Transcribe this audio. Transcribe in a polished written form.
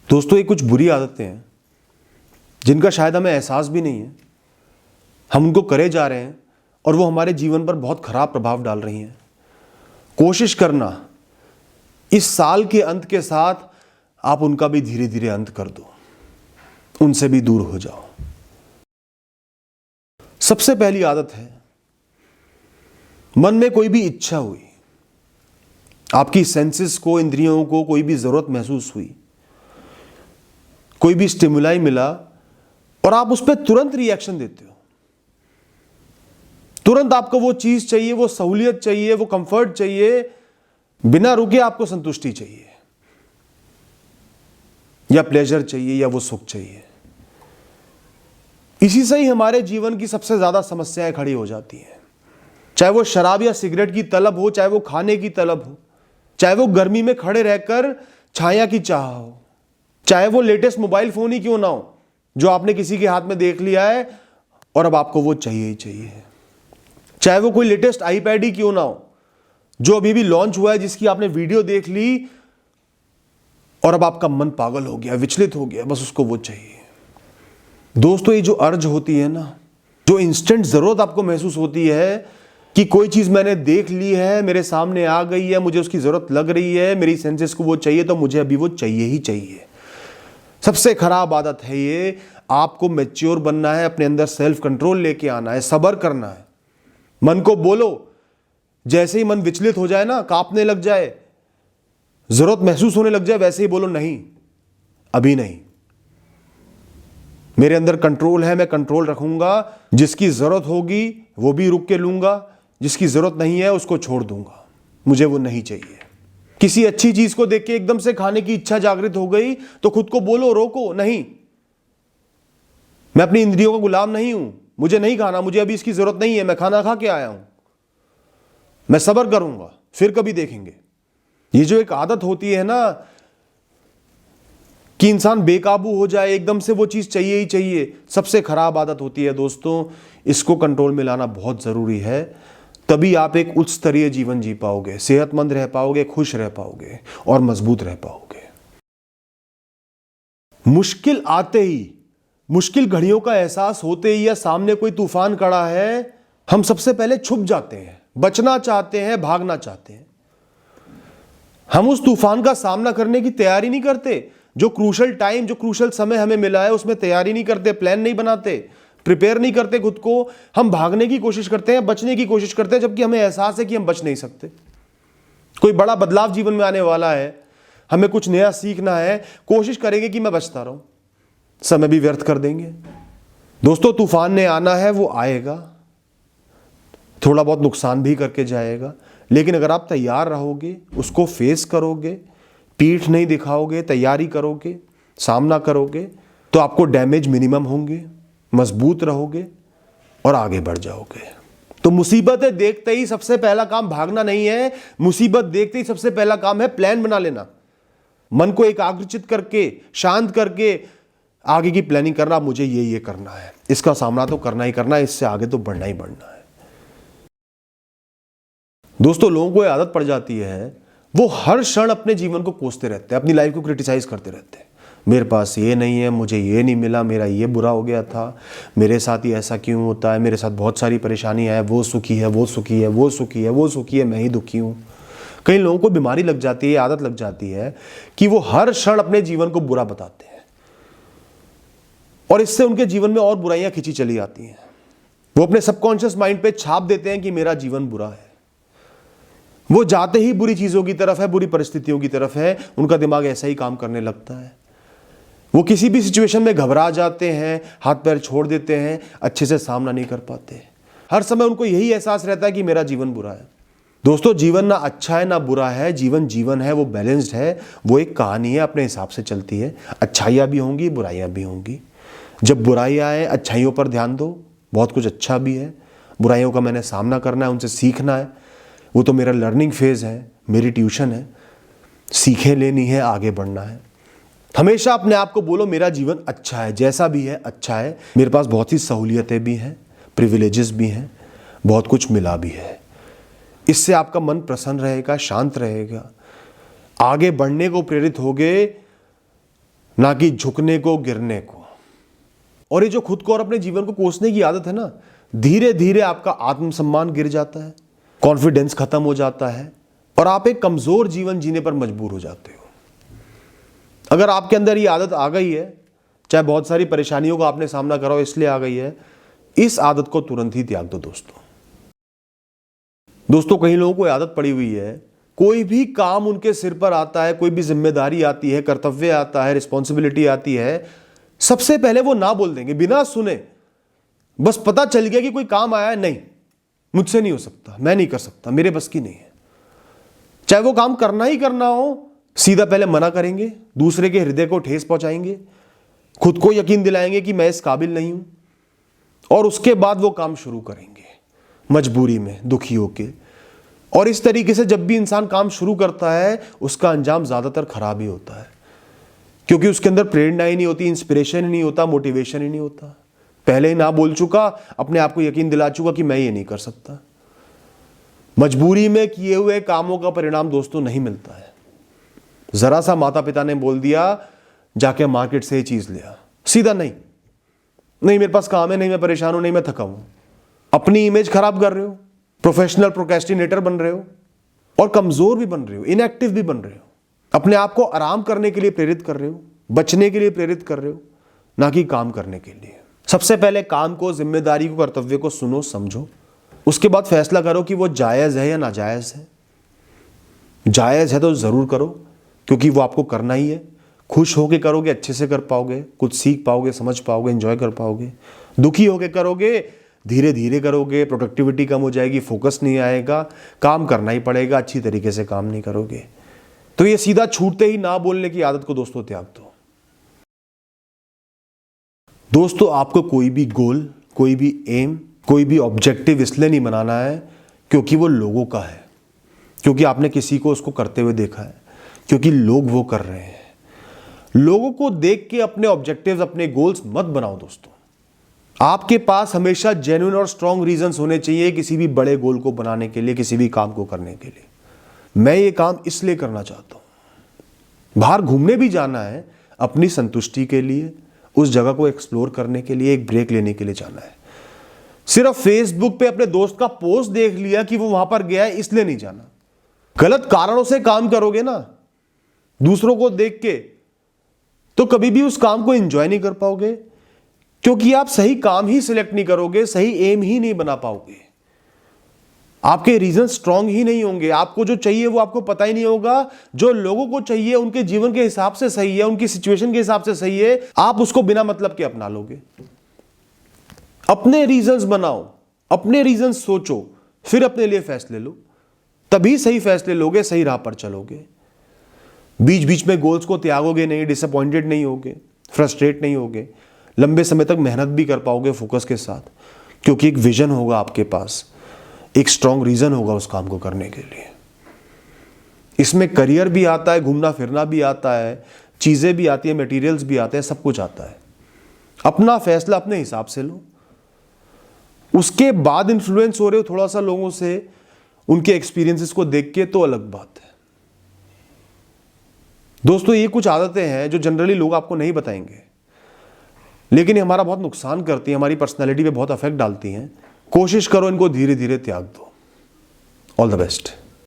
दोस्तों, ये कुछ बुरी आदतें हैं जिनका शायद हमें एहसास भी नहीं है। हम उनको करे जा रहे हैं और वो हमारे जीवन पर बहुत खराब प्रभाव डाल रही हैं। कोशिश करना इस साल के अंत के साथ आप उनका भी धीरे धीरे अंत कर दो, उनसे भी दूर हो जाओ। सबसे पहली आदत है, मन में कोई भी इच्छा हुई, आपकी सेंसेस को, इंद्रियों को कोई भी जरूरत महसूस हुई, कोई भी स्टिमुलाई मिला और आप उस पर तुरंत रिएक्शन देते हो। तुरंत आपको वो चीज चाहिए, वो सहूलियत चाहिए, वो कंफर्ट चाहिए, बिना रुके आपको संतुष्टि चाहिए या प्लेजर चाहिए या वो सुख चाहिए। इसी से ही हमारे जीवन की सबसे ज्यादा समस्याएं खड़ी हो जाती हैं। चाहे वो शराब या सिगरेट की तलब हो, चाहे वो खाने की तलब हो, चाहे वो गर्मी में खड़े रहकर छाया की चाह हो, चाहे वो लेटेस्ट मोबाइल फोन ही क्यों ना हो जो आपने किसी के हाथ में देख लिया है और अब आपको वो चाहिए ही चाहिए, चाहे वो कोई लेटेस्ट आईपैड ही क्यों ना हो जो अभी भी लॉन्च हुआ है, जिसकी आपने वीडियो देख ली और अब आपका मन पागल हो गया, विचलित हो गया, बस उसको वो चाहिए। दोस्तों, ये जो अर्ज होती है ना, जो इंस्टेंट जरूरत आपको महसूस होती है कि कोई चीज मैंने देख ली है, मेरे सामने आ गई है, मुझे उसकी जरूरत लग रही है, मेरी सेंसेस को वो चाहिए, तो मुझे अभी वो चाहिए ही चाहिए। सबसे खराब आदत है ये। आपको मैच्योर बनना है, अपने अंदर सेल्फ कंट्रोल लेके आना है, सब्र करना है। मन को बोलो, जैसे ही मन विचलित हो जाए ना, कांपने लग जाए, जरूरत महसूस होने लग जाए, वैसे ही बोलो, नहीं, अभी नहीं, मेरे अंदर कंट्रोल है, मैं कंट्रोल रखूंगा। जिसकी जरूरत होगी वो भी रुक के लूंगा, जिसकी जरूरत नहीं है उसको छोड़ दूंगा, मुझे वो नहीं चाहिए। किसी अच्छी चीज को देख के एकदम से खाने की इच्छा जागृत हो गई तो खुद को बोलो, रोको, नहीं, मैं अपनी इंद्रियों का गुलाम नहीं हूं, मुझे नहीं खाना, मुझे अभी इसकी जरूरत नहीं है, मैं खाना खा के आया हूं, मैं सब्र करूंगा, फिर कभी देखेंगे। ये जो एक आदत होती है ना कि इंसान बेकाबू हो जाए, एकदम से वो चीज चाहिए ही चाहिए, सबसे खराब आदत होती है। दोस्तों, इसको कंट्रोल में लाना बहुत जरूरी है, तभी आप एक उच्च स्तरीय जीवन जी पाओगे, सेहतमंद रह पाओगे, खुश रह पाओगे और मजबूत रह पाओगे। मुश्किल आते ही, मुश्किल घड़ियों का एहसास होते ही या सामने कोई तूफान खड़ा है, हम सबसे पहले छुप जाते हैं, बचना चाहते हैं, भागना चाहते हैं। हम उस तूफान का सामना करने की तैयारी नहीं करते। जो क्रूशल टाइम, जो क्रूशल समय हमें मिला है, उसमें तैयारी नहीं करते, प्लान नहीं बनाते, प्रिपेयर नहीं करते खुद को। हम भागने की कोशिश करते हैं, बचने की कोशिश करते हैं, जबकि हमें एहसास है कि हम बच नहीं सकते। कोई बड़ा बदलाव जीवन में आने वाला है, हमें कुछ नया सीखना है, कोशिश करेंगे कि मैं बचता रहूं, समय भी व्यर्थ कर देंगे। दोस्तों, तूफान ने आना है, वो आएगा, थोड़ा बहुत नुकसान भी करके जाएगा, लेकिन अगर आप तैयार रहोगे, उसको फेस करोगे, पीठ नहीं दिखाओगे, तैयारी करोगे, सामना करोगे, तो आपको डैमेज मिनिमम होंगे, मजबूत रहोगे और आगे बढ़ जाओगे। तो मुसीबतें देखते ही सबसे पहला काम भागना नहीं है, मुसीबत देखते ही सबसे पहला काम है प्लान बना लेना। मन को एकाग्रचित करके, शांत करके आगे की प्लानिंग करना, मुझे ये करना है, इसका सामना तो करना ही करना है, इससे आगे तो बढ़ना ही बढ़ना है। दोस्तों, लोगों को ये आदत पड़ जाती है, वो हर क्षण अपने जीवन को कोसते रहते हैं, अपनी लाइफ को क्रिटिसाइज करते रहते हैं। मेरे पास ये नहीं है, मुझे ये नहीं मिला, मेरा ये बुरा हो गया था, मेरे साथ ही ऐसा क्यों होता है, मेरे साथ बहुत सारी परेशानियां हैं, वो सुखी है, वो सुखी है, वो सुखी है, वो सुखी है, मैं ही दुखी हूँ। कई लोगों को बीमारी लग जाती है, आदत लग जाती है कि वो हर क्षण अपने जीवन को बुरा बताते हैं और इससे उनके जीवन में और बुराइयां खिंची चली आती हैं। वो अपने सबकॉन्शियस माइंड पे छाप देते हैं कि मेरा जीवन बुरा है। वो जाते ही बुरी चीजों की तरफ है, बुरी परिस्थितियों की तरफ है, उनका दिमाग ऐसा ही काम करने लगता है। वो किसी भी सिचुएशन में घबरा जाते हैं, हाथ पैर छोड़ देते हैं, अच्छे से सामना नहीं कर पाते। हर समय उनको यही एहसास रहता है कि मेरा जीवन बुरा है। दोस्तों, जीवन ना अच्छा है ना बुरा है, जीवन जीवन है, वो बैलेंस्ड है, वो एक कहानी है, अपने हिसाब से चलती है। अच्छाइयाँ भी होंगी, बुराइयाँ भी होंगी। जब बुराइयाँ आए, अच्छाइयों पर ध्यान दो, बहुत कुछ अच्छा भी है। बुराइयों का मैंने सामना करना है, उनसे सीखना है, वो तो मेरा लर्निंग फेज है, मेरी ट्यूशन है, सीखें लेनी है, आगे बढ़ना है। हमेशा अपने आप को बोलो, मेरा जीवन अच्छा है, जैसा भी है अच्छा है, मेरे पास बहुत सी सहूलियतें भी हैं, प्रिविलेजेस भी हैं, बहुत कुछ मिला भी है। इससे आपका मन प्रसन्न रहेगा, शांत रहेगा, आगे बढ़ने को प्रेरित होगे, ना कि झुकने को, गिरने को। और ये जो खुद को और अपने जीवन को कोसने की आदत है ना, धीरे धीरे आपका आत्मसम्मान गिर जाता है, कॉन्फिडेंस खत्म हो जाता है और आप एक कमजोर जीवन जीने पर मजबूर हो जाते हो। अगर आपके अंदर ये आदत आ गई है, चाहे बहुत सारी परेशानियों का आपने सामना करा हो इसलिए आ गई है, इस आदत को तुरंत ही त्याग दो दोस्तों। कई लोगों को आदत पड़ी हुई है, कोई भी काम उनके सिर पर आता है, कोई भी जिम्मेदारी आती है, कर्तव्य आता है, रिस्पॉन्सिबिलिटी आती है, सबसे पहले वो ना बोल देंगे बिना सुने। बस पता चल गया कि कोई काम आया है, नहीं मुझसे नहीं हो सकता, मैं नहीं कर सकता, मेरे बस की नहीं है। चाहे वो काम करना ही करना हो, सीधा पहले मना करेंगे, दूसरे के हृदय को ठेस पहुंचाएंगे, खुद को यकीन दिलाएंगे कि मैं इस काबिल नहीं हूं, और उसके बाद वो काम शुरू करेंगे मजबूरी में, दुखी होके। और इस तरीके से जब भी इंसान काम शुरू करता है, उसका अंजाम ज्यादातर खराब ही होता है, क्योंकि उसके अंदर प्रेरणा ही नहीं होती, इंस्पिरेशन ही नहीं होता, मोटिवेशन ही नहीं होता। पहले ही ना बोल चुका, अपने आप को यकीन दिला चुका कि मैं ये नहीं कर सकता। मजबूरी में किए हुए कामों का परिणाम दोस्तों नहीं मिलता है। जरा सा माता पिता ने बोल दिया जाके मार्केट से ये चीज ले आ, सीधा नहीं मेरे पास काम है, नहीं मैं परेशान हूं, नहीं मैं थका हूं। अपनी इमेज खराब कर रहे हो, प्रोफेशनल प्रोक्रेस्टिनेटर बन रहे हो और कमजोर भी बन रहे हो, इनएक्टिव भी बन रहे हो। अपने आप को आराम करने के लिए प्रेरित कर रहे हो, बचने के लिए प्रेरित कर रहे हो, ना कि काम करने के लिए। सबसे पहले काम को, जिम्मेदारी को, कर्तव्य को सुनो, समझो, उसके बाद फैसला करो कि वो जायज है या नाजायज है। जायज है तो जरूर करो, क्योंकि वो आपको करना ही है। खुश होके करोगे, अच्छे से कर पाओगे, कुछ सीख पाओगे, समझ पाओगे, एंजॉय कर पाओगे। दुखी होके करोगे, धीरे धीरे करोगे, प्रोडक्टिविटी कम हो जाएगी, फोकस नहीं आएगा, काम करना ही पड़ेगा, अच्छी तरीके से काम नहीं करोगे। तो ये सीधा छूटते ही ना बोलने की आदत को दोस्तों त्याग दो। दोस्तों, आपको कोई भी गोल, कोई भी एम, कोई भी ऑब्जेक्टिव इसलिए नहीं बनाना है क्योंकि वो लोगों का है, क्योंकि आपने किसी को उसको करते हुए देखा है, क्योंकि लोग वो कर रहे हैं। लोगों को देख के अपने ऑब्जेक्टिव्स, अपने गोल्स मत बनाओ दोस्तों। आपके पास हमेशा जेन्युइन और स्ट्रॉन्ग रीजंस होने चाहिए किसी भी बड़े गोल को बनाने के लिए, किसी भी काम को करने के लिए। मैं ये काम इसलिए करना चाहता हूं। बाहर घूमने भी जाना है अपनी संतुष्टि के लिए, उस जगह को एक्सप्लोर करने के लिए, एक ब्रेक लेने के लिए जाना है। सिर्फ फेसबुक पे अपने दोस्त का पोस्ट देख लिया कि वो वहां पर गया है, इसलिए नहीं जाना। गलत कारणों से काम करोगे ना दूसरों को देख के, तो कभी भी उस काम को एंजॉय नहीं कर पाओगे, क्योंकि आप सही काम ही सिलेक्ट नहीं करोगे, सही एम ही नहीं बना पाओगे। आपके रीजन स्ट्रांग ही नहीं होंगे, आपको जो चाहिए वो आपको पता ही नहीं होगा। जो लोगों को चाहिए उनके जीवन के हिसाब से सही है, उनकी सिचुएशन के हिसाब से सही है, आप उसको बिना मतलब के अपना लोगे। अपने रीजंस बनाओ, अपने रीजंस सोचो, फिर अपने लिए फैसले लो, तभी सही फैसले लोगे, सही राह पर चलोगे। बीच बीच में गोल्स को त्यागोगे नहीं, डिसअपॉइंटेड नहीं होगे, फ्रस्ट्रेट नहीं होगे, लंबे समय तक मेहनत भी कर पाओगे फोकस के साथ, क्योंकि एक विजन होगा आपके पास, एक स्ट्रॉन्ग रीजन होगा उस काम को करने के लिए। इसमें करियर भी आता है, घूमना फिरना भी आता है, चीजें भी आती है, मटेरियल्स भी आते हैं, सब कुछ आता है। अपना फैसला अपने हिसाब से लो। उसके बाद इन्फ्लुएंस हो रहे हो थोड़ा सा लोगों से, उनके एक्सपीरियंसेस को देख के, तो अलग बात है। दोस्तों, ये कुछ आदतें हैं जो जनरली लोग आपको नहीं बताएंगे, लेकिन ये हमारा बहुत नुकसान करती हैं, हमारी पर्सनैलिटी पे बहुत अफेक्ट डालती हैं। कोशिश करो इनको धीरे धीरे त्याग दो। All the best.